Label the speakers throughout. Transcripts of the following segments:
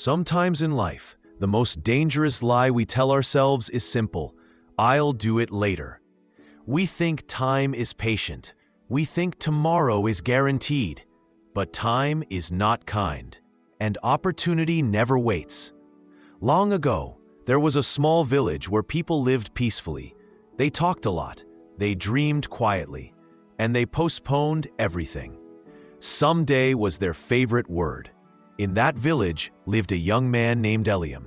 Speaker 1: Sometimes in life, the most dangerous lie we tell ourselves is simple: I'll do it later. We think time is patient. We think tomorrow is guaranteed. But time is not kind, and opportunity never waits. Long ago, there was a small village where people lived peacefully. They talked a lot, they dreamed quietly, and they postponed everything. Someday was their favorite word. In that village lived a young man named Eliam.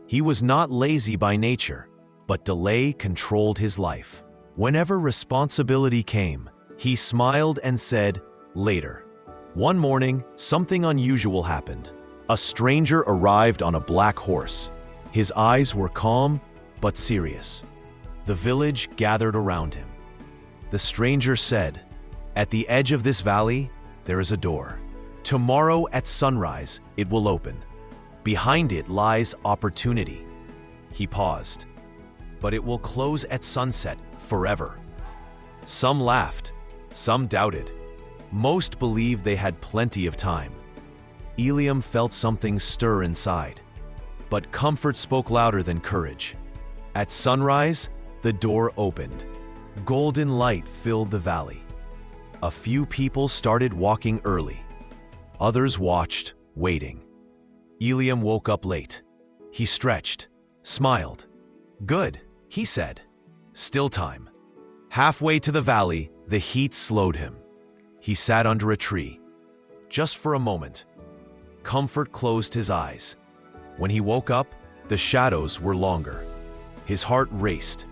Speaker 1: He was not lazy by nature, but delay controlled his life. Whenever responsibility came, he smiled and said, "Later." One morning, something unusual happened. A stranger arrived on a black horse. His eyes were calm but serious. The village gathered around him. The stranger said, "At the edge of this valley, there is a door. Tomorrow at sunrise, it will open. Behind it lies opportunity." He paused. "But it will close at sunset forever." Some laughed, some doubted. Most believed they had plenty of time. Eliam felt something stir inside. But comfort spoke louder than courage. At sunrise, the door opened. Golden light filled the valley. A few people started walking early. Others watched, waiting. Eliam woke up late. He stretched, smiled. "Good," he said. "Still time." Halfway to the valley, the heat slowed him. He sat under a tree. Just for a moment. Comfort closed his eyes. When he woke up, the shadows were longer. His heart raced.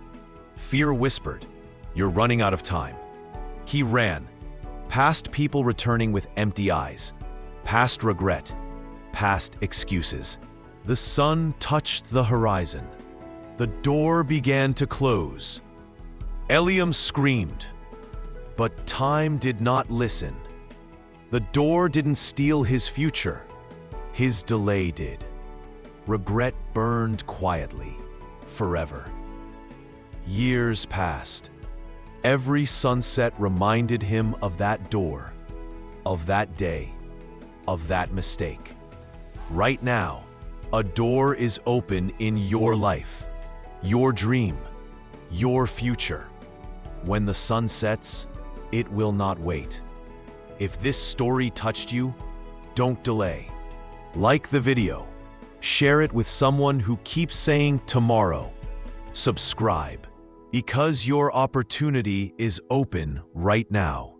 Speaker 1: Fear whispered, "You're running out of time." He ran, past people returning with empty eyes, past regret, past excuses. The sun touched the horizon. The door began to close. Eliam screamed. But time did not listen. The door didn't steal his future. His delay did. Regret burned quietly, forever. Years passed. Every sunset reminded him of that door, of that day, of that mistake. Right now, a door is open in your life, your dream, your future. When the sun sets, it will not wait. If this story touched you, don't delay. Like the video. Share it with someone who keeps saying tomorrow. Subscribe, because your opportunity is open right now.